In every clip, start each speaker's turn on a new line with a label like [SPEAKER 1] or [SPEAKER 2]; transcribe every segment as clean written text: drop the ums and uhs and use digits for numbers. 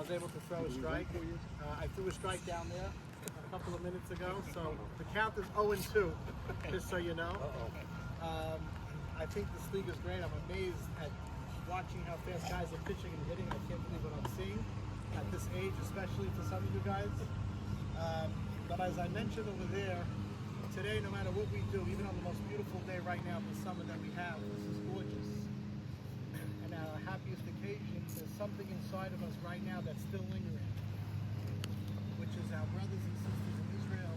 [SPEAKER 1] was able to throw a strike. I threw a strike down there a couple of minutes ago, so the count is 0-2, just so you know. I think this league is great. I'm amazed at watching how fast guys are pitching and hitting. I can't believe what I'm seeing at this age, especially for some of you guys. But as I mentioned over there, today, no matter what we do, even on the most beautiful day right now, the summer that we have, this is gorgeous. And our happiest occasion, there's something inside of us right now that's still lingering, which is our brothers and sisters in Israel,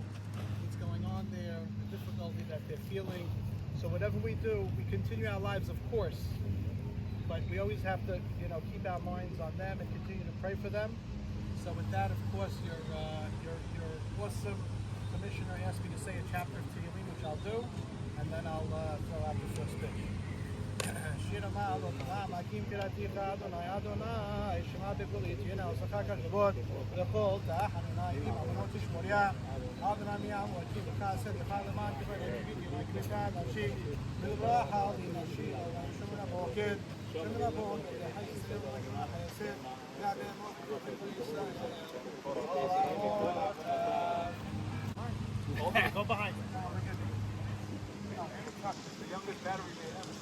[SPEAKER 1] what's going on there, the difficulty that they're feeling. So whatever we do, we continue our lives, of course, but we always have to, keep our minds on them and continue to pray for them. So with that, of course, your awesome commissioner asked me to say a chapter of Tehillim, which I'll do, and then I'll throw out the first pitch. שיר המעלות, מעמקים קראתיך אדוני, אדוני, שמע בקולי תהיינה עושך ככבוד, לכל תחנונים, עוונות תשמוריה, אדוני מיעמו, כי לך עשיתך למען תפארת ביתי, וקריתה נפשי, בברכה לנפשי, אדוני שומר הבוקר, שומר הבוקר, לחי ישראל ולגמר חייסר, ועדיין מות ישראל. Go behind him. The youngest battery man ever.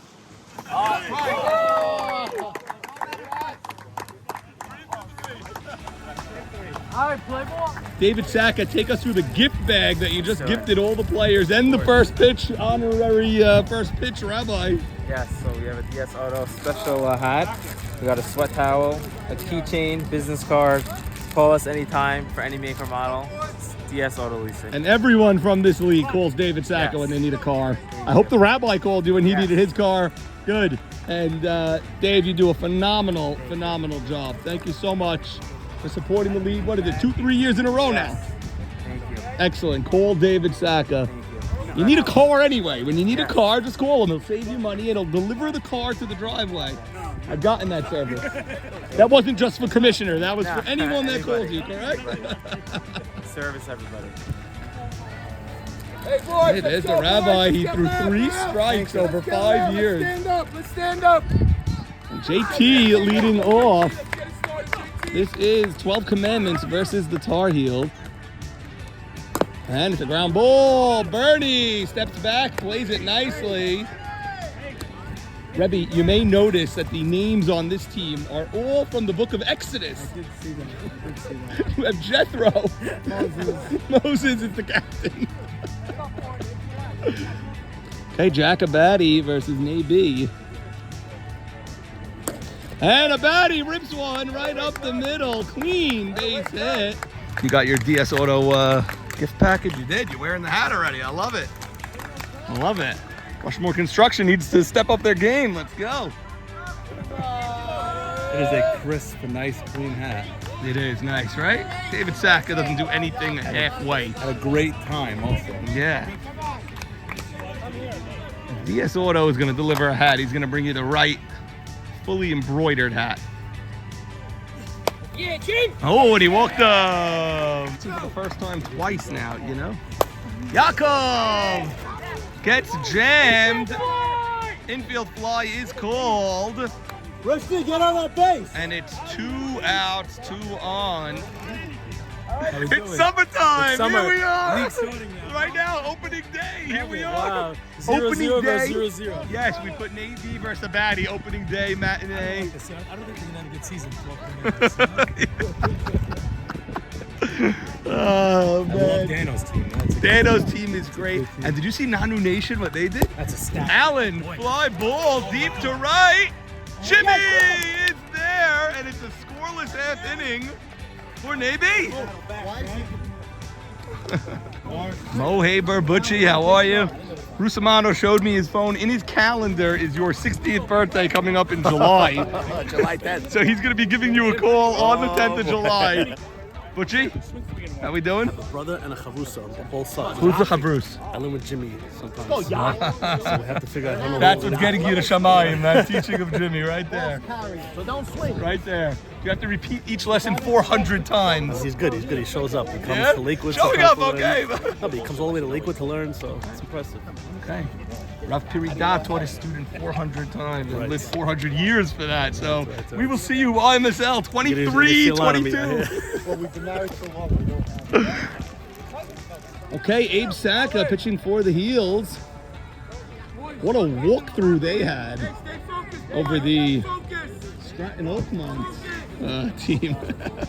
[SPEAKER 2] All right, play ball.
[SPEAKER 3] David Saka, take us through the gift bag that you just gifted all the players and the first pitch, honorary first pitch rabbi.
[SPEAKER 2] Yes, so we have a DS Auto special hat. We got a sweat towel, a keychain, business card. Call us anytime for any make or model. It's DS Auto Leasing.
[SPEAKER 3] And everyone from this league calls David Saka
[SPEAKER 2] Yes.
[SPEAKER 3] when they need a car. I hope the rabbi called you when he needed his car. Good. And Dave, you do a phenomenal job. Thank you so much for supporting the league. What is it, 2-3 years in a row now?
[SPEAKER 2] Thank you.
[SPEAKER 3] Excellent. Call David Saka.
[SPEAKER 2] Thank you.
[SPEAKER 3] You need a car anyway. When you need a car, just call him. He'll save you money. It'll deliver the car to the driveway. I've gotten that service. That wasn't just for commissioner. That was for anyone that calls you, correct?
[SPEAKER 2] Service everybody.
[SPEAKER 4] Hey, boys,
[SPEAKER 3] Hey, there's the rabbi. He threw 3 strikes over 5 years.
[SPEAKER 4] Let's stand up.
[SPEAKER 3] And JT leading off. This is 12 Commandments versus the Tar Heels. And it's a ground ball. Bernie steps back, plays it nicely. Rebbe, you may notice that the names on this team are all from the book of Exodus.
[SPEAKER 1] I did see that.
[SPEAKER 3] You have Jethro. Moses is the captain. Okay, Jack Abadi versus Nabi. And Abadi rips one right up the middle. Clean base hit. You got your DS Auto gift package? You did. You're wearing the hat already. I love it. I love it. Rushmore Construction needs to step up their game. Let's go.
[SPEAKER 5] It is a crisp, nice, clean hat.
[SPEAKER 3] It is nice, right? David Saka doesn't do anything halfway.
[SPEAKER 5] Had a great time also.
[SPEAKER 3] Yeah. DS Auto is going to deliver a hat. He's going to bring you the right, fully embroidered hat.
[SPEAKER 4] Yeah, Chief.
[SPEAKER 3] Oh, and he walked up. For the first time twice now, you know? Yaakov gets jammed. Infield fly is called.
[SPEAKER 4] Rusty, get on that base.
[SPEAKER 3] And it's 2 outs, 2 on.
[SPEAKER 5] How we
[SPEAKER 3] It's
[SPEAKER 5] doing?
[SPEAKER 3] summertime.
[SPEAKER 5] It's summer.
[SPEAKER 3] Here we are.
[SPEAKER 5] League's starting now.
[SPEAKER 3] Right now, opening day. Here we are.
[SPEAKER 5] Wow.
[SPEAKER 3] Opening
[SPEAKER 5] 0-0
[SPEAKER 3] day.
[SPEAKER 5] versus 0-0.
[SPEAKER 3] Yes, we put Navy versus Abadi. Opening day matinee.
[SPEAKER 5] I don't think they're gonna have a good season.
[SPEAKER 3] Oh
[SPEAKER 5] I love
[SPEAKER 3] man.
[SPEAKER 5] Dano's team. That's a
[SPEAKER 3] Dano's team is great. And did you see Nanu Nation, what they did?
[SPEAKER 5] That's a stat.
[SPEAKER 3] Allen, fly ball deep to right. Jimmy is there, and it's a scoreless half inning for Navy. Mo Haber, Butchie, how are you? Rusamano showed me his phone. In his calendar is your 60th birthday coming up in July.
[SPEAKER 4] July 10th.
[SPEAKER 3] So he's going to be giving you a call on the 10th of July. Butchie, how we doing?
[SPEAKER 6] Brother and a chavrusa on both sides.
[SPEAKER 3] Who's the Chabrus?
[SPEAKER 6] I live with Jimmy sometimes. So we have to figure out how to
[SPEAKER 3] That's what's getting you to Shamayim, that teaching of Jimmy right there.
[SPEAKER 1] So don't swing.
[SPEAKER 3] Right there. You have to repeat each lesson 400 times.
[SPEAKER 6] He's good. He shows up. He comes
[SPEAKER 3] Yeah?
[SPEAKER 6] to Lakewood.
[SPEAKER 3] Showing
[SPEAKER 6] sometimes
[SPEAKER 3] up,
[SPEAKER 6] to learn.
[SPEAKER 3] okay.
[SPEAKER 6] No, but he comes all the way to Lakewood to learn, so it's impressive.
[SPEAKER 3] Okay. Rav Pirida taught his student 400 times and
[SPEAKER 6] Right.
[SPEAKER 3] lived 400 years for that. So
[SPEAKER 6] That's right.
[SPEAKER 3] we will see you IMSL 23,
[SPEAKER 6] Still on me.
[SPEAKER 3] 22.
[SPEAKER 1] Well, we've been married so long, we don't have.
[SPEAKER 3] Okay, Abe Saka pitching for the Heels. What a walkthrough they had over the Stratton Oakmont team.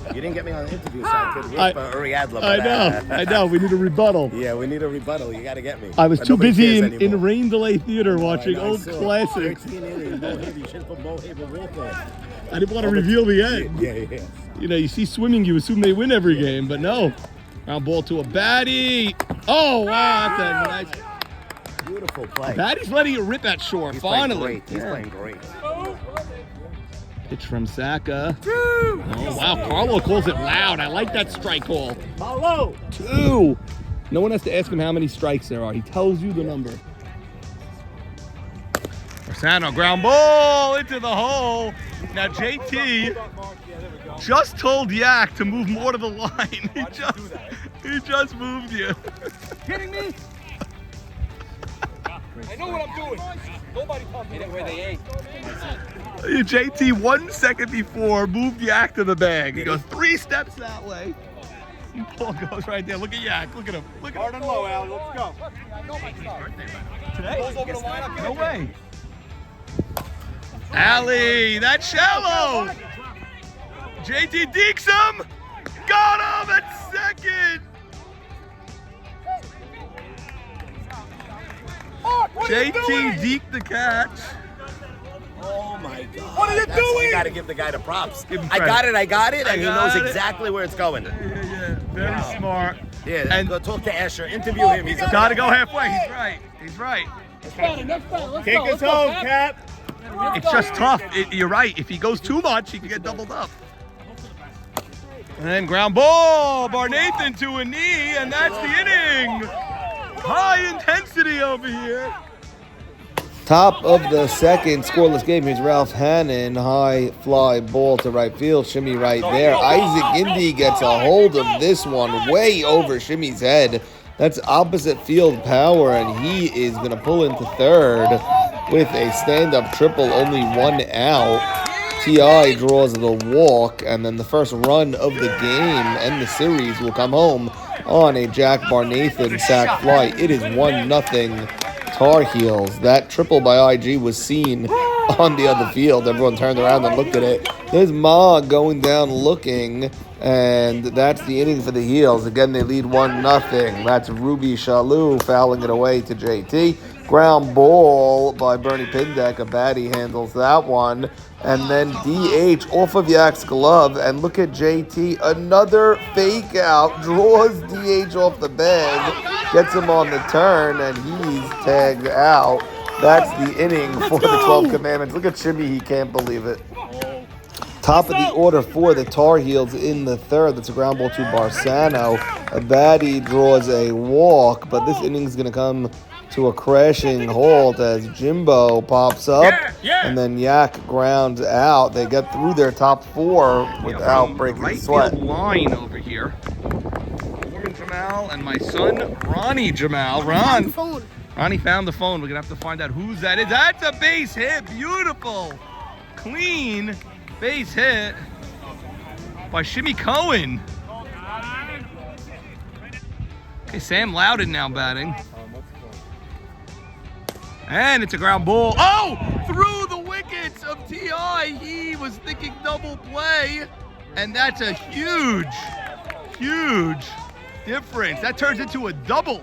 [SPEAKER 4] You didn't get me on the interview side, kid. With
[SPEAKER 3] I-
[SPEAKER 4] Uri Adler.
[SPEAKER 3] I know. We need a rebuttal.
[SPEAKER 4] Yeah, we need a rebuttal. You got to get me.
[SPEAKER 3] I was
[SPEAKER 4] But
[SPEAKER 3] too
[SPEAKER 4] nobody
[SPEAKER 3] busy
[SPEAKER 4] cares
[SPEAKER 3] in
[SPEAKER 4] anymore.
[SPEAKER 3] rain delay theater
[SPEAKER 4] I
[SPEAKER 3] watching
[SPEAKER 4] know, I
[SPEAKER 3] old
[SPEAKER 4] saw.
[SPEAKER 3] classics.
[SPEAKER 4] 13 innings, Mo Haber. You should have put Mo Haber walk-off.
[SPEAKER 3] I didn't want to reveal the end.
[SPEAKER 4] Yeah.
[SPEAKER 3] You know, you see swimming, you assume they win every game, but no. Ground ball to a baddie. Oh, wow, that's a nice.
[SPEAKER 4] Beautiful play.
[SPEAKER 3] Baddie's letting it rip at shore,
[SPEAKER 4] He's playing
[SPEAKER 3] finally.
[SPEAKER 4] great. He's playing great.
[SPEAKER 3] Pitch from Saka. Oh, wow, Carlo calls it loud. I like that strike call.
[SPEAKER 4] Hello.
[SPEAKER 3] 2. No one has to ask him how many strikes there are. He tells you the number. Rossano, ground ball into the hole. Now JT just told Yak to move more to the line. He just moved you.
[SPEAKER 5] Kidding me? I know what I'm doing. Nobody told me where they ate.
[SPEAKER 3] JT 1 second before moved Yak to the bag. He goes 3 steps that way. And Paul goes right there. Look at Yak. Look at him. Look at him.
[SPEAKER 1] Hard and low, Al. Let's go.
[SPEAKER 3] Today? No way. Allie, that's shallow. JT dekes him. Got him at second. JT deked the catch.
[SPEAKER 4] Oh my God.
[SPEAKER 5] What are you doing?
[SPEAKER 4] You got to give the guy the props.
[SPEAKER 3] Give him
[SPEAKER 4] I got it.
[SPEAKER 3] I
[SPEAKER 4] And he
[SPEAKER 3] got
[SPEAKER 4] knows
[SPEAKER 3] it.
[SPEAKER 4] exactly where it's going.
[SPEAKER 3] Yeah. Very smart.
[SPEAKER 4] Yeah,
[SPEAKER 3] And-
[SPEAKER 4] go talk to Asher. Interview him. He's
[SPEAKER 3] Gotta go halfway. He's right.
[SPEAKER 1] Take us home, Cap.
[SPEAKER 3] It's just tough. You're right. If he goes too much, he can get doubled up. And then ground ball. Barnathan to a knee, and that's the inning. High intensity over here.
[SPEAKER 7] Top of the second, scoreless game. Here's Ralph Hannon. High fly ball to right field. Shimmy right there. Isaac Indy gets a hold of this one way over Shimmy's head. That's opposite field power, and he is going to pull into third with a stand-up triple, only 1 out. T.I. draws the walk, and then the first run of the game and the series will come home on a Jack Barnathan sac fly. It is 1-0 Tar Heels. That triple by IG was seen on the other field. Everyone turned around and looked at it. There's Ma going down looking, and that's the inning for the Heels. Again, they lead 1-0. That's Ruby Shalou fouling it away to JT. Ground ball by Bernie Pindek. A baddie handles that one. And then DH off of Yak's glove. And look at JT. Another fake out. Draws DH off the bag. Gets him on the turn. And he's tagged out. That's the inning for the 12 Commandments. Look at Shimmy. He can't believe it. Top of the order for the Tar Heels in the third. That's a ground ball to Barsano. A baddie draws a walk. But this inning is going to come to a crashing halt as Jimbo pops up, and then Yak grounds out. They get through their top 4 without breaking
[SPEAKER 3] right
[SPEAKER 7] sweat.
[SPEAKER 3] field line over here. Morgan Jamal and my son Ronnie Jamal. Ronnie found the phone. We're gonna have to find out whose that is. That's a base hit. Beautiful, clean base hit by Shimmy Cohen. Okay, Sam Loudon now batting. And it's a ground ball. Oh! Through the wickets of T.I. He was thinking double play. And that's a huge difference. That turns into a double.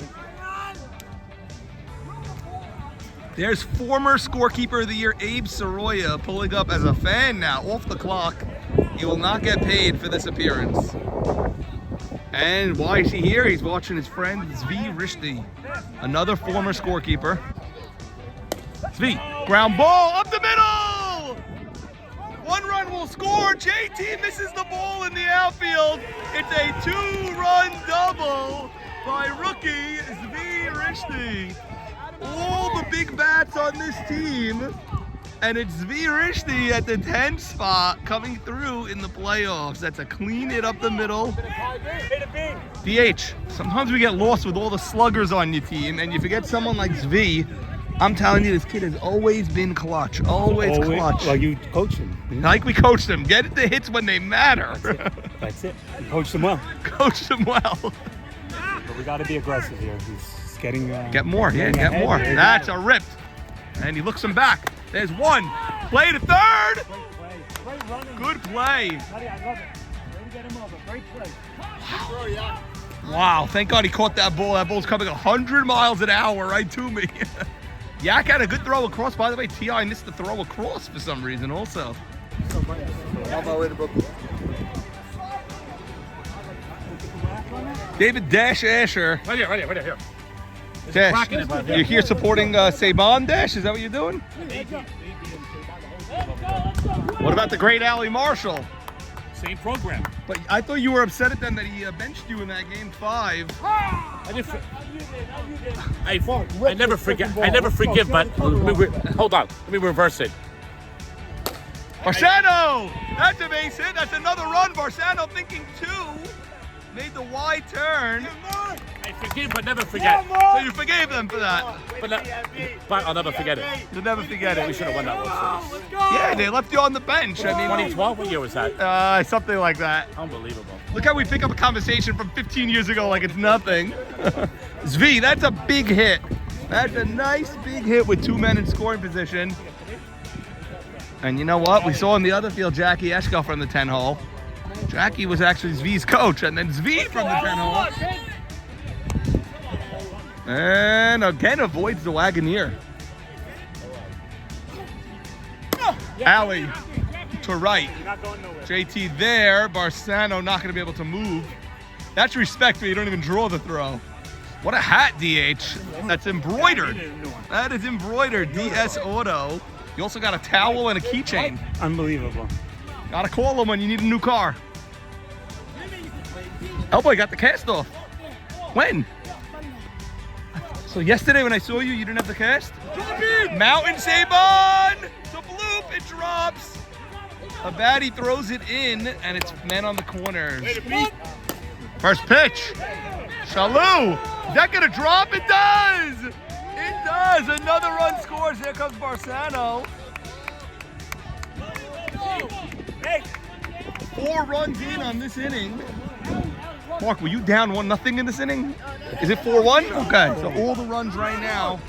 [SPEAKER 3] There's former scorekeeper of the year, Abe Soroya, pulling up as a fan now, off the clock. He will not get paid for this appearance. And why is he here? He's watching his friend Zvi Rishti, another former scorekeeper. Zvi, ground ball up the middle! 1 run will score. JT misses the ball in the outfield. It's a 2-run double by rookie Zvi Rishti. All the big bats on this team, and it's Zvi Rishti at the 10th spot coming through in the playoffs. That's a clean hit up the middle. DH, sometimes we get lost with all the sluggers on your team, and you forget someone like Zvi. I'm telling you, this kid has always been clutch. Always clutch.
[SPEAKER 6] Well, you coach him.
[SPEAKER 3] Like we coached him. Get the hits when they matter.
[SPEAKER 6] That's it. You coached him well.
[SPEAKER 3] Coached him well.
[SPEAKER 6] But we got to be aggressive here. He's getting.
[SPEAKER 3] Get more. Yeah,
[SPEAKER 6] getting
[SPEAKER 3] get
[SPEAKER 6] ahead
[SPEAKER 3] more.
[SPEAKER 6] here.
[SPEAKER 3] That's a ripped. And he looks him back. There's one. Play to third.
[SPEAKER 6] Great running.
[SPEAKER 3] Good play.
[SPEAKER 6] Buddy, I love it. Way to get him over. Great play.
[SPEAKER 3] Wow. Thank God he caught that ball. That ball's coming 100 miles an hour right to me. Yak had a good throw across. By the way, T.I. missed the throw across for some reason also.
[SPEAKER 7] On my way to Brooklyn.
[SPEAKER 3] David Dash Asher.
[SPEAKER 5] Right here.
[SPEAKER 3] Dash, you're here supporting Saban Dash? Is that what you're doing? What about the great Allie Marshall?
[SPEAKER 5] Same program.
[SPEAKER 3] But I thought you were upset at them that he benched you in that game 5.
[SPEAKER 5] I never forget. I never forgive. But hold on. Let me reverse it.
[SPEAKER 3] Barsano! That's a base hit. That's another run. Barsano thinking 2. Made the wide turn.
[SPEAKER 5] I forgive, but never forget.
[SPEAKER 3] So you forgave them for that.
[SPEAKER 5] But I'll never forget it.
[SPEAKER 3] You'll never forget
[SPEAKER 5] We
[SPEAKER 3] it.
[SPEAKER 5] should have won that one.
[SPEAKER 3] Yeah, they left you on the bench. I mean,
[SPEAKER 5] 2012. What year was that?
[SPEAKER 3] something like that.
[SPEAKER 5] Unbelievable.
[SPEAKER 3] Look how we pick up a conversation from 15 years ago like it's nothing. Zvi, that's a big hit. That's a nice big hit with 2 men in scoring position. And you know what? We saw in the other field Jackie Eshko from the 10 hole. Jackie was actually Zvi's coach, and then Zvi from the 10 hole. And again avoids the Wagoneer. Allie to right. JT there. Barsano not going to be able to move. That's respect for you don't even draw the throw. What a hat, DH. That's embroidered. That is embroidered. DS Auto. You also got a towel and a keychain.
[SPEAKER 6] Unbelievable.
[SPEAKER 3] Gotta call them when you need a new car. Elboy got the cast off. When? So yesterday when I saw you, you didn't have the cast? Mountain Saban! It's a bloop, it drops. A baddie throws it in, and it's men on the corners. First pitch. Shalou. Is that gonna drop? It does! It does! Another run scores. Here comes Barsano. 4 runs in on this inning. Mark, were you down 1-0 in this inning? Is it 4-1? Okay, so all the runs right now.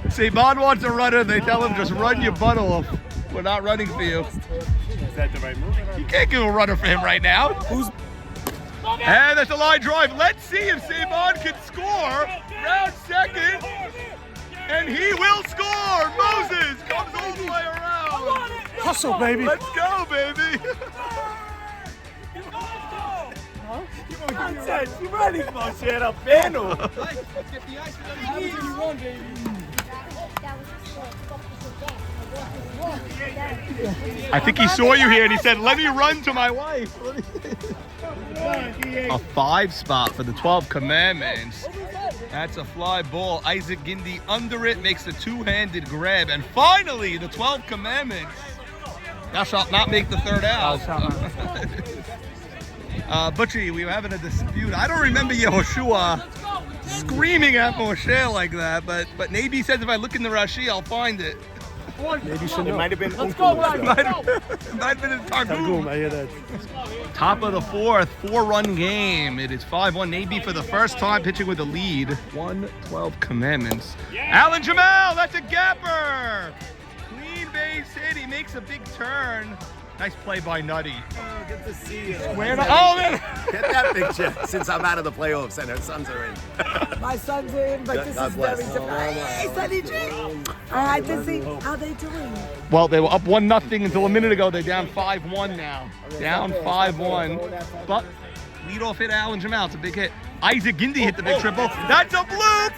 [SPEAKER 3] Saban wants a runner. They tell him just run your butt off. We're not running for you.
[SPEAKER 6] Is that the right move?
[SPEAKER 3] You can't give a runner for him right now. And that's a line drive. Let's see if Saban can score. Round second. And he will score. Moses comes all the way around.
[SPEAKER 6] Hustle, baby.
[SPEAKER 3] Let's go, baby.
[SPEAKER 6] You ready, Moshe? Era peno.
[SPEAKER 3] I think he saw you here and he said, let me run to my wife. A 5 spot for the 12 Commandments. That's a fly ball. Isaac Gindi under it, makes a 2-handed grab. And finally, the 12 Commandments. Thou shalt not make the third out. Butchie, we were having a dispute. I don't remember Yehoshua screaming at Moshe like that, but Nabi says if I look in the Rashi, I'll find it.
[SPEAKER 6] Maybe it might have been.
[SPEAKER 3] It might have been in Targum.
[SPEAKER 6] I hear that.
[SPEAKER 3] Top of the 4th, 4-run game. It is 5-1. Nabi for the first time pitching with a lead. 1-12 Commandments. Alan Jamal, that's a gapper. Clean base hit. He makes a big turn. Nice play by Nutty.
[SPEAKER 4] Oh, good to see you.
[SPEAKER 3] Where the, oh, man.
[SPEAKER 4] Get that picture since I'm out of the playoffs and her sons are in.
[SPEAKER 8] My son's in, but this
[SPEAKER 4] God
[SPEAKER 8] is
[SPEAKER 4] bless.
[SPEAKER 8] very surprising. Sunny Dream. I had to see how they doing.
[SPEAKER 3] Well, they were up 1-0 until a minute ago. They're down 5-1 now. Down 5-1. But leadoff hit Alan Jamal. It's a big hit. Isaac Gindi hit the big triple. That's a bloop!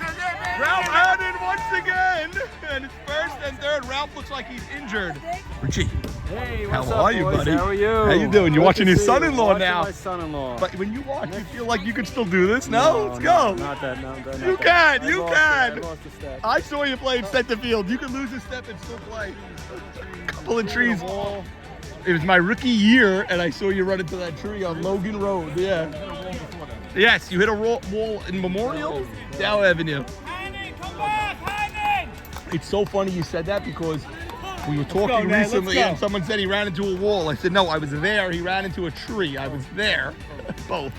[SPEAKER 3] Ralph Hannon once again. And it's first and third. Ralph looks like he's injured. Richie.
[SPEAKER 6] Hey,
[SPEAKER 3] How
[SPEAKER 6] what's
[SPEAKER 3] are
[SPEAKER 6] up,
[SPEAKER 3] you,
[SPEAKER 6] boys?
[SPEAKER 3] buddy?
[SPEAKER 6] How are you?
[SPEAKER 3] How you doing? You're
[SPEAKER 6] Good
[SPEAKER 3] watching
[SPEAKER 6] to
[SPEAKER 3] your
[SPEAKER 6] see
[SPEAKER 3] son-in-law
[SPEAKER 6] Watching
[SPEAKER 3] now.
[SPEAKER 6] My son-in-law.
[SPEAKER 3] But when you watch, you feel like you can still do this? No? Let's go.
[SPEAKER 6] Not that. No, not
[SPEAKER 3] You
[SPEAKER 6] that.
[SPEAKER 3] can, you
[SPEAKER 6] I
[SPEAKER 3] can.
[SPEAKER 6] lost the step.
[SPEAKER 3] I saw you playing center field. You can lose a step and still play. Couple of trees. It was my rookie year, and I saw you run into that tree on Logan Road. Yeah. Yes, you hit a wall in Memorial? Dow Avenue. It's so funny you said that because we were talking recently and someone said he ran into a wall. I said, no, I was there. He ran into a tree. I was there. Both.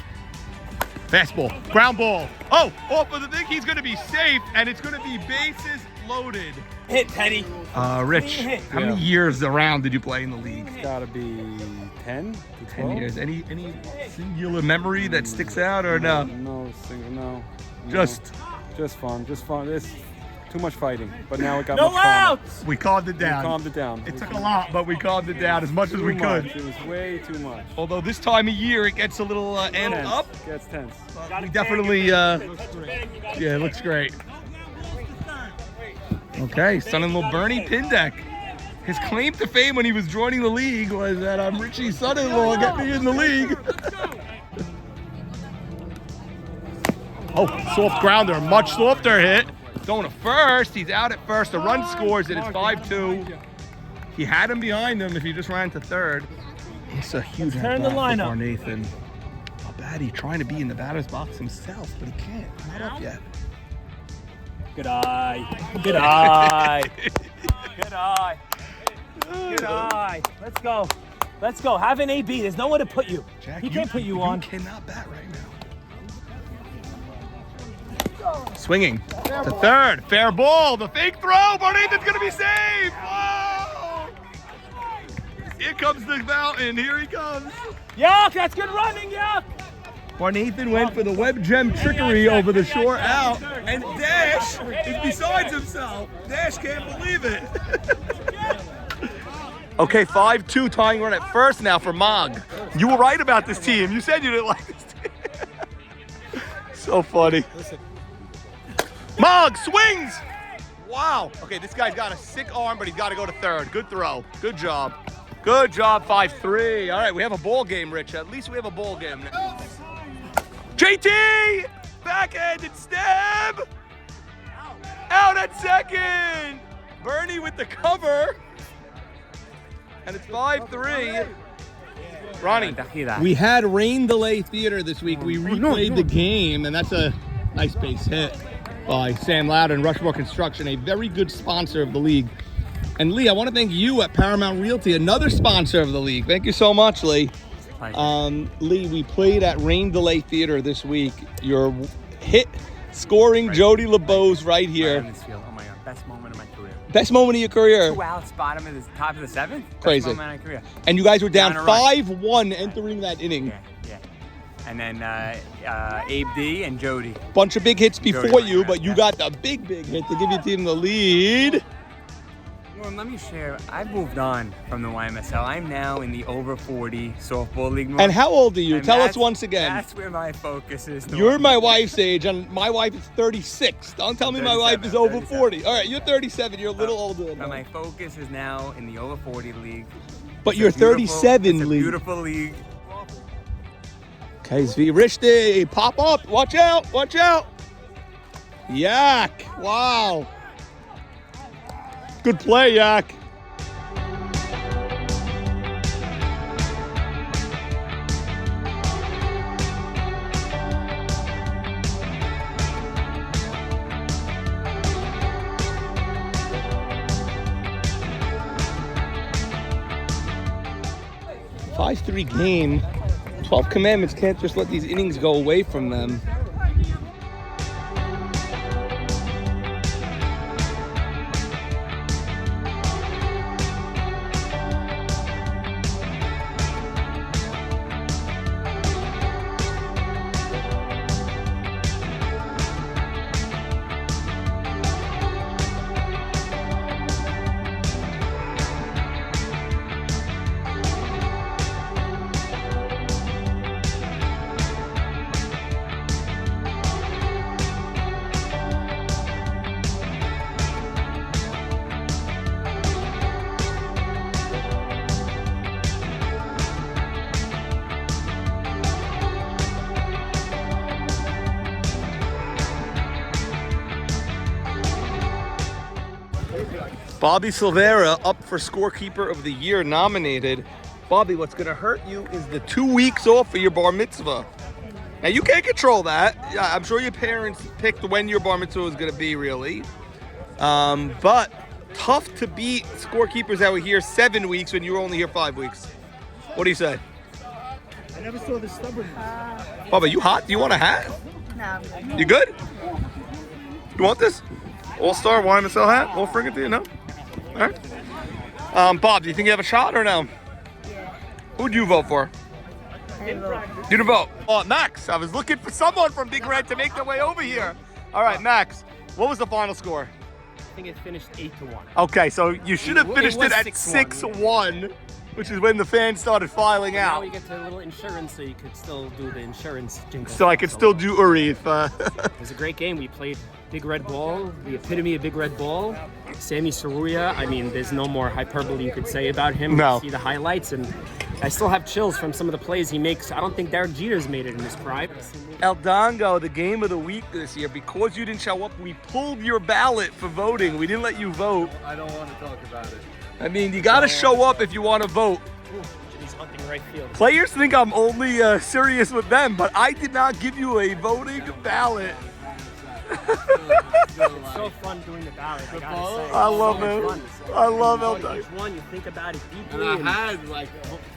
[SPEAKER 3] Fastball. Ground ball. Oh, off of the thing. He's going to be safe, and it's going to be bases loaded.
[SPEAKER 2] Hit, Teddy.
[SPEAKER 3] Rich, how many years around did you play in the league?
[SPEAKER 6] It's gotta be 10 to 12.
[SPEAKER 3] 10 years. Any singular memory that sticks out or no?
[SPEAKER 6] No.
[SPEAKER 3] Just
[SPEAKER 6] fun. It's too much fighting, but now it got
[SPEAKER 2] No
[SPEAKER 6] much calmer.
[SPEAKER 2] outs!
[SPEAKER 3] we calmed it
[SPEAKER 6] We
[SPEAKER 3] down.
[SPEAKER 6] calmed it down.
[SPEAKER 3] It took a lot, but we calmed it down as much as we
[SPEAKER 6] Too
[SPEAKER 3] could.
[SPEAKER 6] much. It was way too much.
[SPEAKER 3] Although this time of year it gets a little amped
[SPEAKER 6] Tense.
[SPEAKER 3] up.
[SPEAKER 6] Gets tense.
[SPEAKER 3] We definitely, yeah, it looks great. Okay, son-in-law Bernie Pindeck. His claim to fame when he was joining the league was that I'm Richie's son-in-law, get me in the league. Oh, soft grounder, much softer hit. Going to first, he's out at first. The run scores it, it's 5-2. He had him behind him if he just ran to third. It's a huge
[SPEAKER 2] turn the lineup.
[SPEAKER 3] for Nathan. A baddie trying to be in the batter's box himself, but he can't. Not up yet.
[SPEAKER 2] Good eye. Good eye. Good eye. Good eye. Let's go. Have an AB. There's nowhere to put you.
[SPEAKER 3] Jack,
[SPEAKER 2] He can't put you on.
[SPEAKER 3] You cannot bat right now. Swinging to third. Fair ball. The fake throw. Barnathan's going to be saved. Whoa! Here comes the mountain. Here he comes.
[SPEAKER 2] Yuck, that's good running, Yuck.
[SPEAKER 3] Barnathan went for the web gem trickery over the short out. And Dash is besides himself. Dash can't believe it. Okay, 5-2 tying run at first now for Mog. You were right about this team. You said you didn't like this team. So funny. Mog swings. Wow. Okay, this guy's got a sick arm, but he's got to go to third. Good throw. Good job. Good job, 5-3. All right, we have a ball game, Rich. At least we have a ball game. JT! Backhanded stab! Out at second! Bernie with the cover. And it's 5-3. Ronnie. We had rain delay theater this week. We replayed the game, and that's a nice base hit by Sam Loudon, Rushmore Construction, a very good sponsor of the league. And Lee, I want to thank you at Paramount Realty, another sponsor of the league. Thank you so much, Lee. Lee, we played at Rain Delay Theater this week. Your hit scoring Jody LeBeau's right here.
[SPEAKER 2] Oh my God, best moment of my career.
[SPEAKER 3] Best moment of your career.
[SPEAKER 2] 2 outs, bottom of the top of the seventh.
[SPEAKER 3] Crazy.
[SPEAKER 2] Best moment of my career.
[SPEAKER 3] And you guys were down
[SPEAKER 2] Down a run.
[SPEAKER 3] 5-1 entering that inning.
[SPEAKER 2] Yeah. And then Abe D and Jody.
[SPEAKER 3] Bunch of big hits before
[SPEAKER 2] Jody,
[SPEAKER 3] you,
[SPEAKER 2] yeah,
[SPEAKER 3] but you
[SPEAKER 2] yeah.
[SPEAKER 3] got the big hit to give your team the lead.
[SPEAKER 2] Well, let me share. I've moved on from the YMSL. I'm now in the over 40 softball league.
[SPEAKER 3] And how old are you?
[SPEAKER 2] And
[SPEAKER 3] Tell us
[SPEAKER 2] that's-
[SPEAKER 3] once again.
[SPEAKER 2] That's where my focus is.
[SPEAKER 3] You're my wife's age, and my wife is 36. Don't tell me my wife is over 40. All right, you're 37. You're a little older than
[SPEAKER 2] But
[SPEAKER 3] me.
[SPEAKER 2] my focus is now in the over 40 league.
[SPEAKER 3] But
[SPEAKER 2] It's a
[SPEAKER 3] you're
[SPEAKER 2] beautiful-
[SPEAKER 3] 37,
[SPEAKER 2] It's a
[SPEAKER 3] Lee.
[SPEAKER 2] beautiful league.
[SPEAKER 3] Okay, Zvi Rishti, pop up. Watch out. Watch out. Yak. Wow. Good play, Yak. Five-3 game. 12 commandments can't just let these innings go away from them. Bobby Silvera up for Scorekeeper of the Year nominated. Bobby, what's going to hurt you is the 2 weeks off for your bar mitzvah. Now, you can't control that. Yeah, I'm sure your parents picked when your bar mitzvah was going to be, really. But tough to beat scorekeepers that were here 7 weeks when you were only here 5 weeks. What do you say?
[SPEAKER 1] I never saw this stubbornness.
[SPEAKER 3] Bubba, you hot? Do you want a hat?
[SPEAKER 8] No.
[SPEAKER 3] You good? You want this? All-Star YMSL hat? We'll bring it to you, no? All right. Bob, do you think you have a shot or no?
[SPEAKER 8] Yeah.
[SPEAKER 3] Who'd you vote for?
[SPEAKER 8] I vote.
[SPEAKER 3] You didn't vote. Oh, Max, I was looking for someone from Big Red to make their way over here. All right, Max, what was the final score?
[SPEAKER 2] I think it finished 8-1.
[SPEAKER 3] Okay, so you should have finished it
[SPEAKER 2] was
[SPEAKER 3] at
[SPEAKER 2] 6-1.
[SPEAKER 3] 6-1, which is when the fans started filing
[SPEAKER 2] Now
[SPEAKER 3] out.
[SPEAKER 2] we get to a little insurance, so you could still do the insurance jingle.
[SPEAKER 3] So I could still do Urith.
[SPEAKER 2] It was a great game. We played Big Red Ball, the epitome of Big Red Ball. Sammy Saruya, I mean, there's no more hyperbole you could say about him.
[SPEAKER 3] No.
[SPEAKER 2] You see the highlights, and I still have chills from some of the plays he makes. I don't think Derek Jeter's made it in his prime.
[SPEAKER 3] El Dongo, the game of the week this year, because you didn't show up, we pulled your ballot for voting. We didn't let you vote.
[SPEAKER 6] I don't want to talk about it.
[SPEAKER 3] I mean, you got to show up if you want to vote.
[SPEAKER 2] He's hunting right field.
[SPEAKER 3] Players think I'm only serious with them, but I did not give you a voting ballot.
[SPEAKER 2] It's so fun doing the ballot, I gotta say.
[SPEAKER 3] I love
[SPEAKER 2] So much
[SPEAKER 3] it.
[SPEAKER 2] fun.
[SPEAKER 3] I love El
[SPEAKER 2] Each
[SPEAKER 3] Dongo.
[SPEAKER 2] one, you think about it deeply.
[SPEAKER 6] And I
[SPEAKER 2] and
[SPEAKER 6] had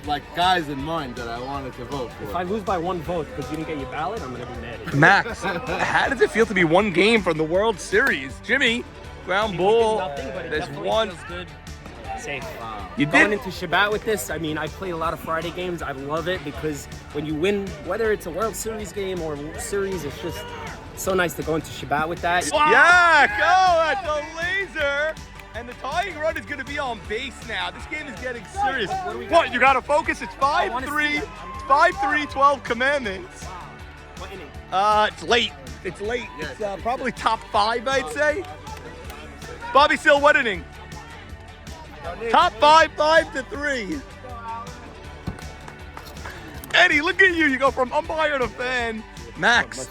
[SPEAKER 6] like guys in mind that I wanted to vote
[SPEAKER 2] if
[SPEAKER 6] for.
[SPEAKER 2] I lose by one vote because you didn't get your ballot, I'm gonna be mad at you.
[SPEAKER 3] Max, how does it feel to be one game from the World Series? Jimmy, ground ball.
[SPEAKER 2] Nothing, but it
[SPEAKER 3] There's
[SPEAKER 2] definitely
[SPEAKER 3] one.
[SPEAKER 2] feels good. Safe.
[SPEAKER 3] You
[SPEAKER 2] Going
[SPEAKER 3] did.
[SPEAKER 2] into Shabbat with this, I mean, I played a lot of Friday games. I love it because when you win, whether it's a World Series game or Series, it's just so nice to go into Shabbat with that.
[SPEAKER 3] Yeah, go. That's a laser. And the tying run is going to be on base now. This game is getting serious. What? You got to focus. It's 5-3. It's 5-3. 12 commandments.
[SPEAKER 2] What inning?
[SPEAKER 3] It's late. It's late. It's probably top 5, I'd say. Bobby Still, what inning? Top 5, 5-3. Eddie, look at you. You go from umpire to fan. Max,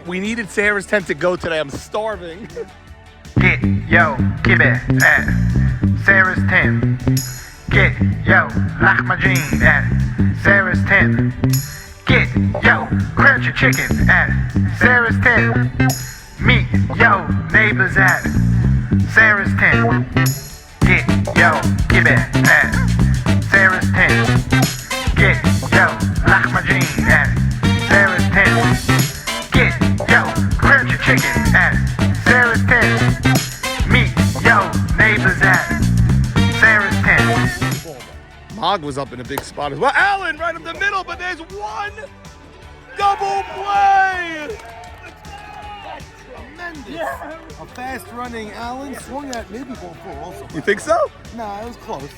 [SPEAKER 3] we needed Sarah's tent to go today. I'm starving.
[SPEAKER 9] Get yo, keep it at Sarah's tent. Get yo, lock my jeans at Sarah's tent. Get yo, crouch your chicken at Sarah's tent. Meet yo, neighbors at Sarah's tent. Get yo, keep it at Sarah's tent. Get yo, lock my jeans at Sarah's tent. Get yo, crouch your chicken at Sarah's tent. Meet yo, neighbors at Sarah's tent.
[SPEAKER 3] Mog was up in a big spot as well. Allen right up the middle, but there's one double play.
[SPEAKER 1] A fast running Allen swung at maybe ball full also.
[SPEAKER 3] You think so?
[SPEAKER 1] Nah, it was close.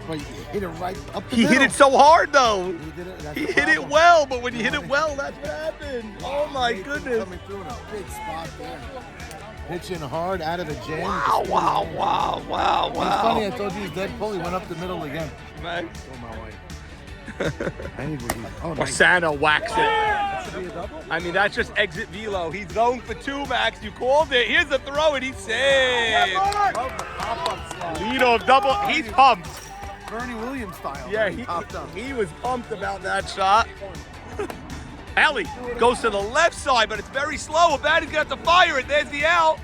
[SPEAKER 1] But he hit it right up the
[SPEAKER 3] He
[SPEAKER 1] middle.
[SPEAKER 3] hit it so hard though.
[SPEAKER 1] He did it. That's
[SPEAKER 3] He
[SPEAKER 1] the
[SPEAKER 3] hit it
[SPEAKER 1] problem.
[SPEAKER 3] well, but when you hit it well, that's what happened. Oh my goodness.
[SPEAKER 1] Coming through in a big spot there. Pitching hard out of the jam.
[SPEAKER 3] Wow, wow, wow, wow,
[SPEAKER 1] It's funny, I
[SPEAKER 3] wow.
[SPEAKER 1] told you he's dead pull. He went up the middle again.
[SPEAKER 3] Man.
[SPEAKER 1] Oh, my wife. I need to be. Oh, nice.
[SPEAKER 3] Marsano whacks it. I mean, that's just exit velo. He's going for 2, Max. You called it. Here's the throw, and he saved. Lead off double. He's pumped.
[SPEAKER 1] Bernie Williams style.
[SPEAKER 3] Yeah, he was pumped about that shot. Alley goes to the left side, but it's very slow. Abadi's got to fire it. There's the out.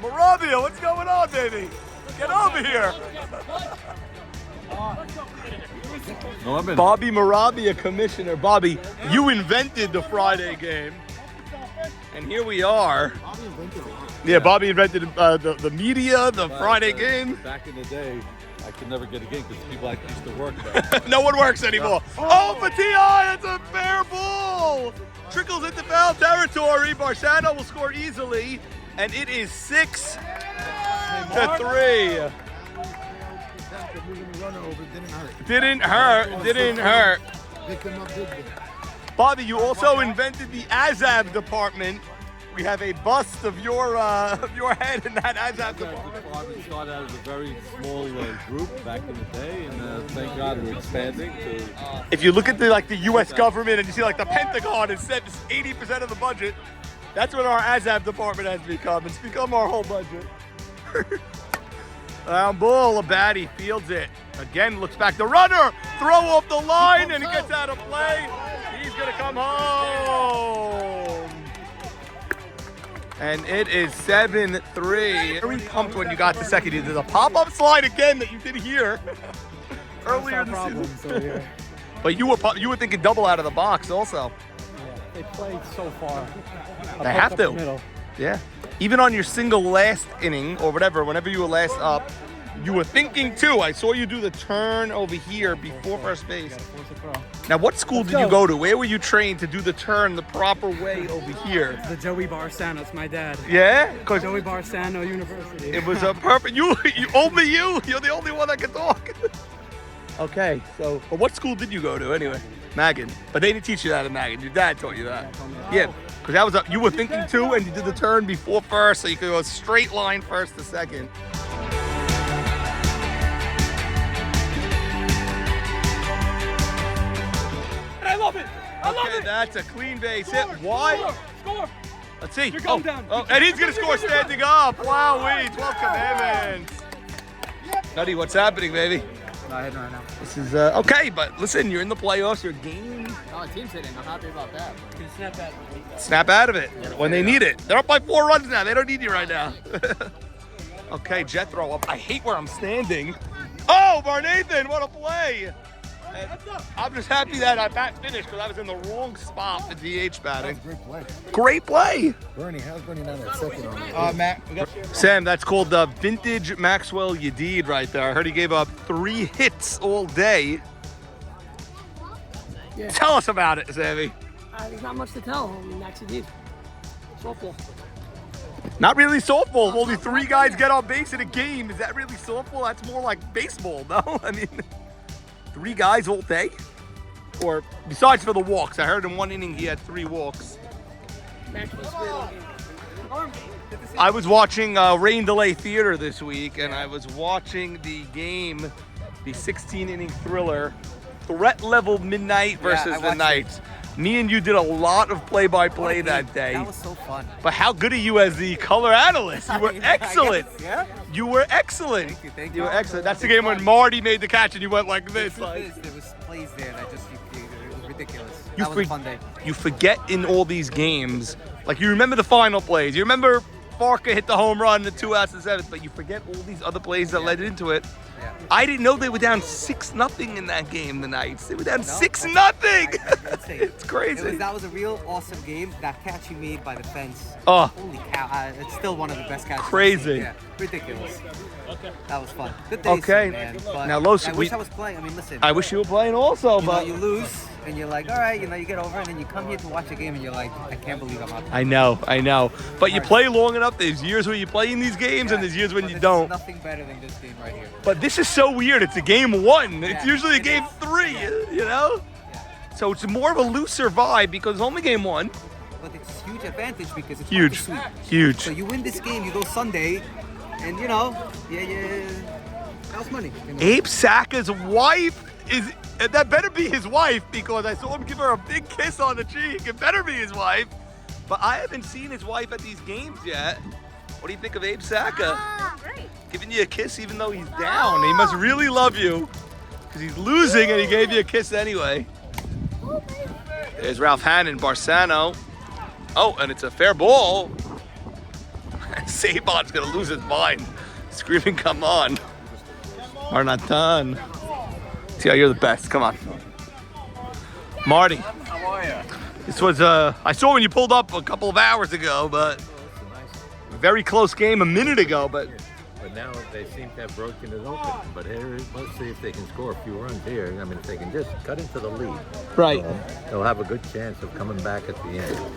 [SPEAKER 3] Moravia, what's going on, baby? Get over here. Bobby Moravia, commissioner. Bobby, you invented the Friday game. And here we are. Yeah, Bobby invented the media, the Friday game.
[SPEAKER 6] Back in the day, I could never get a game because people like used to work there.
[SPEAKER 3] No one works anymore. Oh, for T.I., it's a fair ball. Trickles into foul territory. Barsano will score easily, and it is 6-3. Didn't hurt.
[SPEAKER 1] Picked him up big there.
[SPEAKER 3] Bobby, you also invented the ASAB department. We have a bust of your head in that ASAB department.
[SPEAKER 6] We started out as a very small group back in the day, and thank God we're expanding to.
[SPEAKER 3] If you look at the U.S. government and you see like the Pentagon has set 80% of the budget, that's what our ASAB department has become. It's become our whole budget. Ball, Abadi fields it. Again, looks back. The runner, throw off the line, and it gets out of play. gonna come home. And it is 7-3. Very pumped when you got the second. There's a pop-up slide again that you did hear earlier in the season. But you were thinking double out of the box also.
[SPEAKER 2] They played so far.
[SPEAKER 3] They have to. Yeah. Even on your single last inning or whatever, whenever you were last up, you were thinking too. I saw you do the turn over here before first base. Now, what school did you go to? Where were you trained to do the turn the proper way over here?
[SPEAKER 10] The Joey Barsano, it's my dad.
[SPEAKER 3] Yeah? Because
[SPEAKER 10] Joey Barsano University.
[SPEAKER 3] it was a perfect. Only you. You're the only one that can talk. Okay, so but what school did you go to anyway? Magan. But they didn't teach you that at Magan. Your dad taught you that. Yeah, because that was you were thinking too, and you did the turn before first, so you could go a straight line first to second.
[SPEAKER 2] I love it. I love it.
[SPEAKER 3] That's a clean base hit. Why?
[SPEAKER 2] Score.
[SPEAKER 3] Let's see.
[SPEAKER 2] You're going down.
[SPEAKER 3] And he's gonna score standing up. Wow, 12 commandments. Nutty, what's happening, baby?
[SPEAKER 10] Not hitting right now.
[SPEAKER 3] This is okay, but listen, you're in the playoffs. Your game.
[SPEAKER 10] Oh, team's hitting. I'm happy about that. Can you snap that?
[SPEAKER 3] Snap out of it when they need it. They're up by 4 runs now. They don't need you right now. Okay, jet throw up. I hate where I'm standing. Oh, Barnathan, what a play. And I'm just happy that I bat finished because I was in the wrong spot for DH batting.
[SPEAKER 1] Great play.
[SPEAKER 3] Great play.
[SPEAKER 1] Bernie, how's Bernie down that second on
[SPEAKER 3] Matt, Sam, that's called the vintage Maxwell Yedid right there. I heard he gave up 3 hits all day.
[SPEAKER 8] Yeah.
[SPEAKER 3] Tell us about it, Sammy.
[SPEAKER 8] There's not much to tell. Max did. Softball.
[SPEAKER 3] Not really softball. Only 3 guys get on base in a game. Is that really softball? That's more like baseball, no? I mean, 3 guys all day? Or besides for the walks. I heard in 1 inning he had 3 walks.
[SPEAKER 8] Max was great all game.
[SPEAKER 3] I was watching Rain Delay Theater this week, and I was watching the game, the 16-inning thriller, Threat Level Midnight versus the Knights. Me and you did a lot of play-by-play that day.
[SPEAKER 10] That was so fun.
[SPEAKER 3] But how good are you as the color analyst? You were excellent.
[SPEAKER 10] Yeah?
[SPEAKER 3] You were excellent.
[SPEAKER 10] Thank
[SPEAKER 3] You
[SPEAKER 10] you.
[SPEAKER 3] were excellent. That's the game when Marty made the catch and you went like this.
[SPEAKER 10] There was plays there that it was ridiculous.
[SPEAKER 3] You
[SPEAKER 10] That was a fun day.
[SPEAKER 3] You forget in all these games, like you remember the final plays. You remember Farker hit the home run, the 2 outs in the 7th, but you forget all these other plays that led into it.
[SPEAKER 10] Yeah.
[SPEAKER 3] I didn't know they were down 6-0 in that game, the Knights. They were down 6-0. It's crazy.
[SPEAKER 10] That was a real awesome game. That catch he made by the fence.
[SPEAKER 3] Oh.
[SPEAKER 10] Holy cow. It's still one of the best catches.
[SPEAKER 3] Crazy.
[SPEAKER 10] Yeah, ridiculous. That was fun. Good days,
[SPEAKER 3] Okay.
[SPEAKER 10] man. But
[SPEAKER 3] Now, Los,
[SPEAKER 10] I wish I was playing. I mean, listen.
[SPEAKER 3] I wish you were playing also,
[SPEAKER 10] you know,
[SPEAKER 3] but
[SPEAKER 10] you lose and you're like, all right, you get over it, and then you come here to watch a game and you're like, I can't believe I'm out there.
[SPEAKER 3] I know. But you play long enough. There's years where you play in these games, and there's years when you don't.
[SPEAKER 10] There's nothing better than this game right here.
[SPEAKER 3] But this is so weird. It's a game 1. It's
[SPEAKER 10] Yeah,
[SPEAKER 3] usually a
[SPEAKER 10] it
[SPEAKER 3] game
[SPEAKER 10] is.
[SPEAKER 3] 3, you know? So it's more of a looser vibe because it's only game 1.
[SPEAKER 10] But it's a huge advantage because it's
[SPEAKER 3] Huge.
[SPEAKER 10] sweet.
[SPEAKER 3] Huge.
[SPEAKER 10] So you win this game, you go Sunday, and that was money. You know?
[SPEAKER 3] Abe Saka's wife that better be his wife because I saw him give her a big kiss on the cheek. It better be his wife. But I haven't seen his wife at these games yet. What do you think of Abe Saka?
[SPEAKER 8] Great.
[SPEAKER 3] Giving you a kiss even though he's down. He must really love you because he's losing and he gave you a kiss anyway. There's Ralph Hannon, Barsano. Oh, and it's a fair ball. Sabon's gonna lose his mind. Screaming, come on. Are not done. See how you're the best. Come on. Marty.
[SPEAKER 6] How are you?
[SPEAKER 3] This was, I saw when you pulled up a couple of hours ago, but a very close game a minute ago, but
[SPEAKER 6] now they seem to have broken it open. But here, let's see if they can score a few runs here. I mean, if they can just cut into the lead,
[SPEAKER 3] right.
[SPEAKER 6] They'll have a good chance of coming back at the end.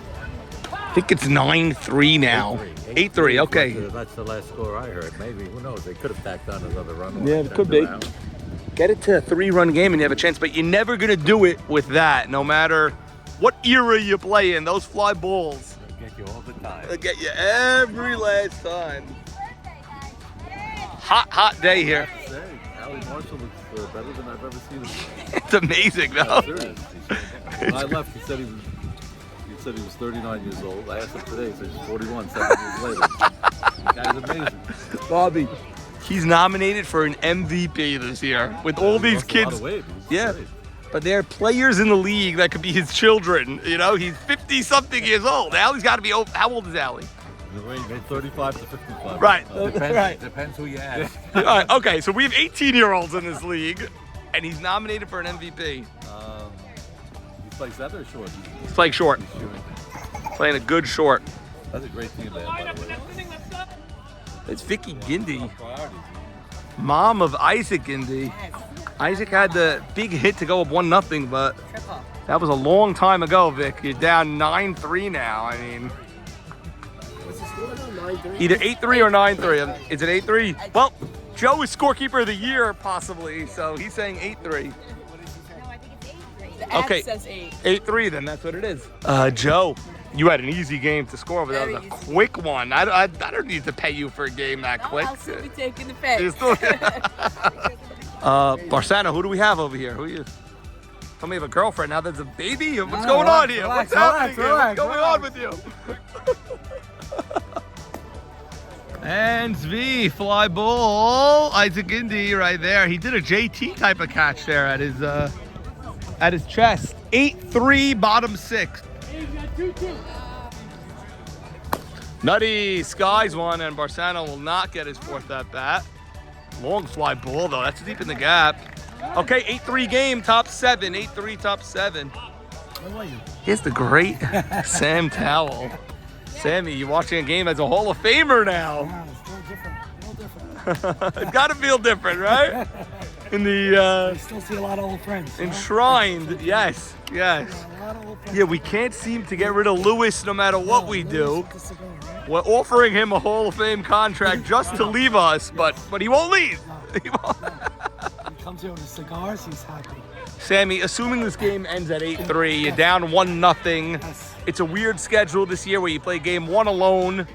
[SPEAKER 3] I think it's 9-3 now. 8-3, okay.
[SPEAKER 6] That's the last score I heard. Maybe, who knows? They could have tacked on another run.
[SPEAKER 3] Yeah, it could be. Get it to a 3-run game and you have a chance, but you're never going to do it with that, no matter what era you play in. Those fly balls.
[SPEAKER 6] They'll get you all the time.
[SPEAKER 3] They'll get you every last time. Hot day here.
[SPEAKER 6] I have to say, Allie Marshall looks better than I've ever seen him.
[SPEAKER 3] It's amazing, though.
[SPEAKER 6] Serious. When I left, he said he was 39 years old. I asked him today, he said he's 41, 7 years later. The guy's amazing.
[SPEAKER 3] Bobby, he's nominated for an MVP this year with all these
[SPEAKER 6] Lost a lot
[SPEAKER 3] kids.
[SPEAKER 6] of weight.
[SPEAKER 3] Yeah.
[SPEAKER 6] Great.
[SPEAKER 3] but there are players in the league that could be his children. You know, he's 50-something years old. Allie's got to be, how old is Allie?
[SPEAKER 6] The range from 35 to 55.
[SPEAKER 3] Right.
[SPEAKER 5] Depends who you ask.
[SPEAKER 3] All right, okay, so we have 18-year-olds in this league, and he's nominated for an MVP.
[SPEAKER 6] He plays center or short?
[SPEAKER 3] He's playing short.
[SPEAKER 6] He's shooting.
[SPEAKER 3] Playing a good short.
[SPEAKER 6] That's a great team, man, by the way.
[SPEAKER 3] It's Vicky Gindy,
[SPEAKER 6] Priorities.
[SPEAKER 3] mom of Isaac Gindy. Isaac had the big hit to go up 1-0, but that was a long time ago, Vic. You're down 9-3 now. I mean, either 8-3 or 9-3. Is it 8-3? Well, Joe is scorekeeper of the year, possibly, so he's saying 8-3. Okay, 8-3 then, that's what it is. Joe, you had an easy game to score, but that was a quick one. I don't need to pay you for a game that quick.
[SPEAKER 8] I'll still be taking the pay.
[SPEAKER 3] Barsano, who do we have over here? Who are you? Tell me you have a girlfriend now there's a baby? What's going on here? What's happening here? What's going on with you? And Zvi, fly ball. Isaac Gindy right there. He did a JT type of catch there at his chest. 8-3, bottom 6. Nutty skies one, and Barsano will not get his 4th at bat. Long fly ball though, that's deep in the gap. Okay, 8-3 game, top 7. 8-3, top 7. Here's the great Sam Towell. Sammy, you're watching a game as a Hall of Famer now. It's gotta feel different, right? In the
[SPEAKER 11] still see a lot of old friends.
[SPEAKER 3] Enshrined, yes. Yeah, we can't seem to get rid of Lewis no matter what we do. We're offering him a Hall of Fame contract just to leave us, but he won't leave. He won't.
[SPEAKER 11] He comes here with his cigars, he's happy.
[SPEAKER 3] Sammy, assuming this game ends at 8-3, you're down 1-0. It's a weird schedule this year where you play game 1 alone.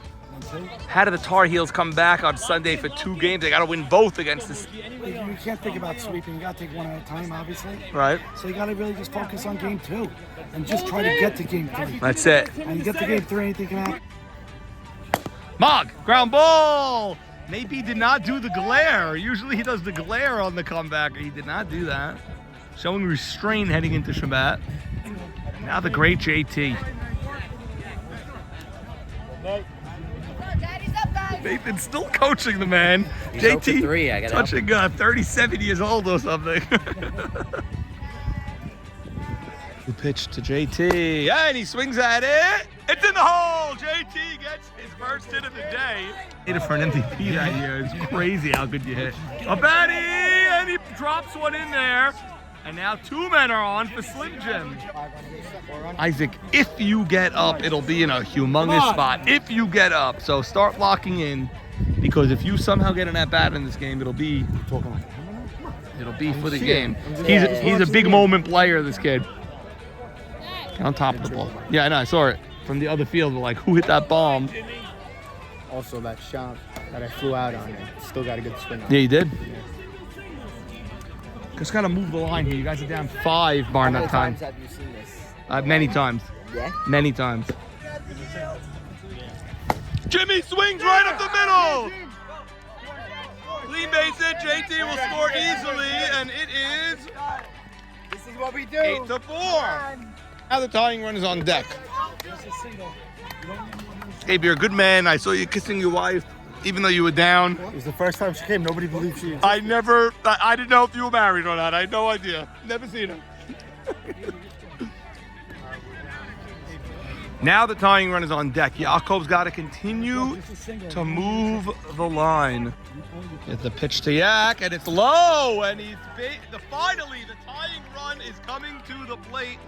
[SPEAKER 3] How do the Tar Heels come back on Sunday for 2 games? They got to win both against this.
[SPEAKER 11] You can't think about sweeping. You got to take one at a time, obviously.
[SPEAKER 3] Right.
[SPEAKER 11] So you got to really just focus on game 2 and just try to get to game 3.
[SPEAKER 3] That's it.
[SPEAKER 11] And you get to game 3, anything can happen.
[SPEAKER 3] Mog, ground ball. Maybe did not do the glare. Usually he does the glare on the comeback. He did not do that. Showing restraint heading into Shabbat. Now the great JT. Nathan's still coaching the man.
[SPEAKER 10] He's
[SPEAKER 3] JT
[SPEAKER 10] 0-3, I gotta
[SPEAKER 3] touching 37 years old or something. The pitch to JT, and he swings at it. It's in the hole. JT gets his first hit of the day. Hit it for an MVP that year. It's crazy how good you hit. A baddie, and he drops one in there. And now 2 men are on for Slim Jim. Isaac, if you get up, it'll be in a humongous spot. If you get up, so start locking in, because if you somehow get an at-bat in this game, it'll be for the game. He's a big moment player, this kid. On top of the ball. Yeah, I know, I saw it from the other field. We're like, who hit that bomb?
[SPEAKER 12] Also, that shot that I flew out on, it still got a good spin on.
[SPEAKER 3] Yeah, you did? Just gotta move the line here. You guys are down 5 bar that time.
[SPEAKER 12] How many times have you seen this?
[SPEAKER 3] Many times.
[SPEAKER 12] Yeah?
[SPEAKER 3] Many times. Jimmy swings right up the middle! Clean base hit, JT will score easily, and it is...
[SPEAKER 12] This is what we do.
[SPEAKER 3] 8-4. Now the tying run is on deck. Abe, you're a good man. I saw you kissing your wife, even though you were down.
[SPEAKER 1] It was the first time she came. Nobody believed she
[SPEAKER 3] I didn't know if you were married or not. I had no idea. Never seen her. Now the tying run is on deck. Yaakov's got to continue to move the line. It's the pitch to Yak, and it's low, and finally the tying run is coming to the plate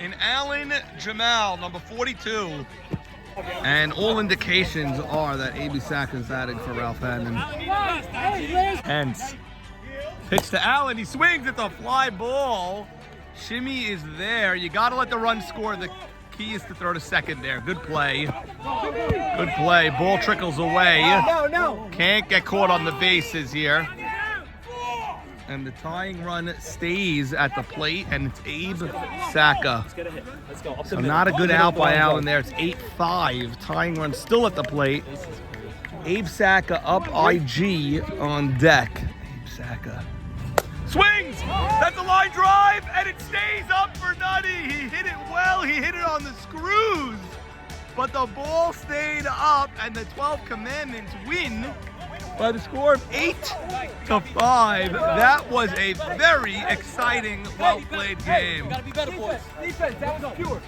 [SPEAKER 3] in Allen Jamal, number 42. And all indications are that A.B. Sack is batting for Ralph Hannon. Hence, pitch to Allen. He swings. It's a fly ball. Shimmy is there. You got to let the run score. The key is to throw to second there. Good play. Good play. Ball trickles away.
[SPEAKER 12] No.
[SPEAKER 3] Can't get caught on the bases here. And the tying run stays at the plate, and it's Abe Saka. So not a good out by Allen there. It's 8-5. Tying run still at the plate. Abe Saka up IG on deck. Abe Saka swings. That's a line drive, and it stays up for Nutty. He hit it well. He hit it on the screws. But the ball stayed up, and the 12 Commandments win by the score of 8-5. That was a very exciting, well-played game.
[SPEAKER 2] We gotta be better, boys. Defense, that was pure.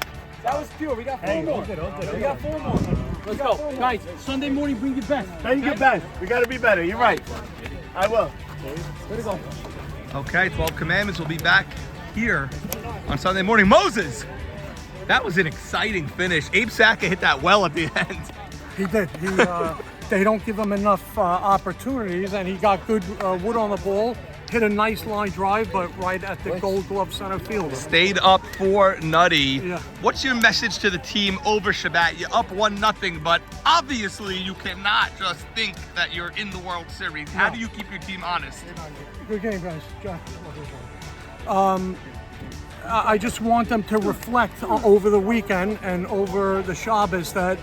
[SPEAKER 2] That was pure. We got 4 more. We got 4 more. Let's go. Guys, Sunday morning, bring your best.
[SPEAKER 1] Bring your best. We got to be better. You're right. I will.
[SPEAKER 2] Way to go.
[SPEAKER 3] Okay, 12 Commandments will be back here on Sunday morning. Moses, that was an exciting finish. Abe Saka hit that well at the end.
[SPEAKER 11] He did. They don't give him enough opportunities, and he got good wood on the ball. Hit a nice line drive, but right at the Gold Glove center field.
[SPEAKER 3] Stayed up for Nutty.
[SPEAKER 11] Yeah.
[SPEAKER 3] What's your message to the team over Shabbat? You're up 1-0, but obviously you cannot just think that you're in the World Series. How do you keep your team honest?
[SPEAKER 11] Good game, guys. I just want them to reflect over the weekend and over the Shabbos that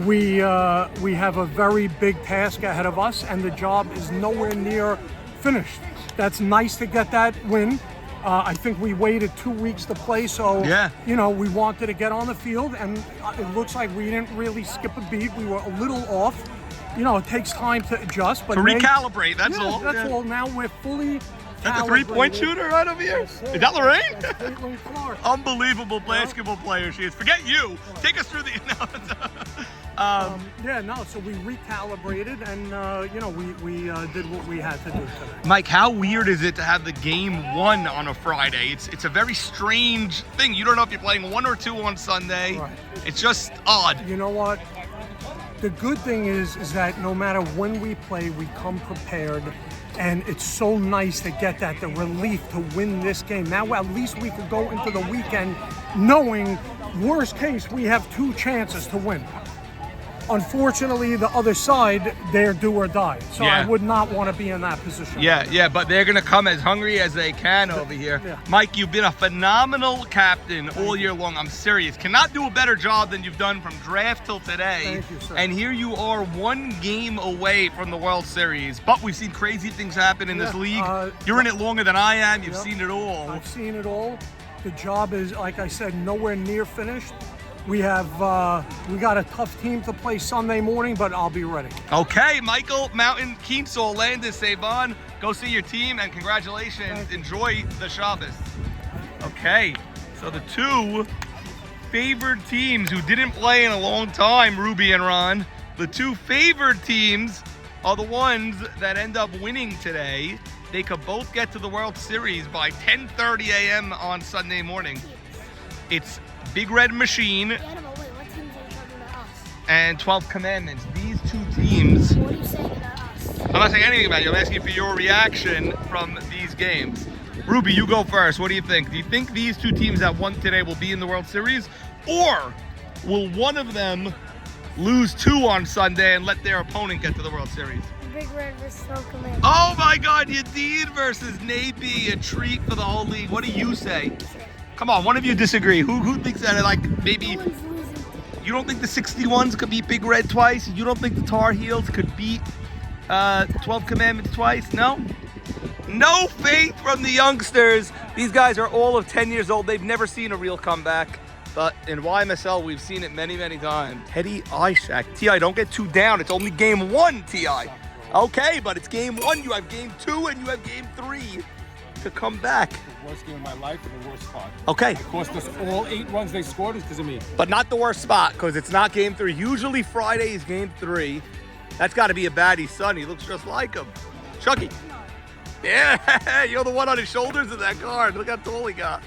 [SPEAKER 11] we have a very big task ahead of us, and the job is nowhere near finished. That's nice to get that win. I think we waited 2 weeks to play, so you know, we wanted to get on the field, and it looks like we didn't really skip a beat. We were a little off. You know, it takes time to adjust, but
[SPEAKER 3] to recalibrate. That's all.
[SPEAKER 11] That's all. Now we're fully.
[SPEAKER 3] That's a 3-point shooter right over here.
[SPEAKER 11] Yes,
[SPEAKER 3] is that Lorraine?
[SPEAKER 11] That's Caitlin Clark.
[SPEAKER 3] Unbelievable basketball player she is. Forget you. Take us through the.
[SPEAKER 11] So we recalibrated, and you know, we did what we had to do today.
[SPEAKER 3] Mike, how weird is it to have the game 1 on a Friday? It's a very strange thing. You don't know if you're playing 1 or 2 on Sunday.
[SPEAKER 11] Right.
[SPEAKER 3] It's just odd.
[SPEAKER 11] You know what? The good thing is that no matter when we play, we come prepared. And it's so nice to get that, the relief to win this game. Now at least we could go into the weekend knowing, worst case, we have 2 chances to win. Unfortunately, the other side, they're do or die. So I would not want to be in that position.
[SPEAKER 3] Yeah, but they're going to come as hungry as they can over here.
[SPEAKER 11] Yeah.
[SPEAKER 3] Mike, you've been a phenomenal captain all year long. I'm serious. Cannot do a better job than you've done from draft till today.
[SPEAKER 11] Thank you, sir.
[SPEAKER 3] And here you are 1 game away from the World Series. But we've seen crazy things happen in this league. You're in it longer than I am. You've seen it all.
[SPEAKER 11] I've seen it all. The job is, like I said, nowhere near finished. We got a tough team to play Sunday morning, but I'll be ready.
[SPEAKER 3] Okay, Michael Mountain, Kienzle, Landis, Savon, go see your team, and congratulations. Enjoy the Shabbos. Okay, so the 2 favored teams who didn't play in a long time, Ruby and Ron, the 2 favored teams are the ones that end up winning today. They could both get to the World Series by 10:30 a.m. on Sunday morning. It's Big Red Machine and 12 Commandments. These 2 teams.
[SPEAKER 13] What are you saying about us?
[SPEAKER 3] I'm not saying anything about you. I'm asking for your reaction from these games. Ruby, you go first. What do you think? Do you think these 2 teams that won today will be in the World Series? Or will one of them lose 2 on Sunday and let their opponent get to the World Series?
[SPEAKER 13] Big Red versus 12 Commandments.
[SPEAKER 3] Oh my God, Yadid versus Napi, a treat for the whole league. What do you say? Come on, one of you disagree. Who thinks that, like, maybe you don't think the 61s could beat Big Red twice? You don't think the Tar Heels could beat 12 Commandments twice? No? No faith from the youngsters. These guys are all of 10 years old. They've never seen a real comeback. But in YMSL, we've seen it many, many times. Teddy Ishak. T.I., don't get too down. It's only game 1, T.I. Okay, but it's game 1. You have game 2 and you have game 3 to come back.
[SPEAKER 5] Worst game of my life and the worst spot.
[SPEAKER 3] Okay.
[SPEAKER 5] It cost us all 8 runs they scored is because of me.
[SPEAKER 3] But not the worst spot, because it's not game 3. Usually Friday is game 3. That's got to be a baddie's son. He looks just like him. Chucky. Yeah, you're the one on his shoulders in that card. Look how tall he got.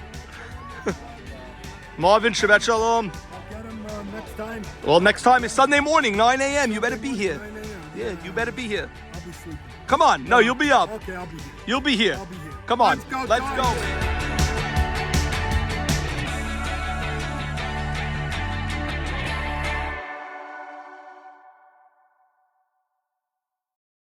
[SPEAKER 3] Marvin, Shabbat Shalom.
[SPEAKER 11] I'll get him next time.
[SPEAKER 3] Well, next time is Sunday morning, 9 a.m. You better be here.
[SPEAKER 11] 9 a.m.
[SPEAKER 3] Yeah, you better be here.
[SPEAKER 11] I'll be sleeping.
[SPEAKER 3] Come on. No, you'll be up.
[SPEAKER 11] Okay, I'll be here.
[SPEAKER 3] You'll be here.
[SPEAKER 11] I'll be here.
[SPEAKER 3] Come on.
[SPEAKER 11] Let's go,
[SPEAKER 3] Let's
[SPEAKER 11] Tigers.
[SPEAKER 3] go, man.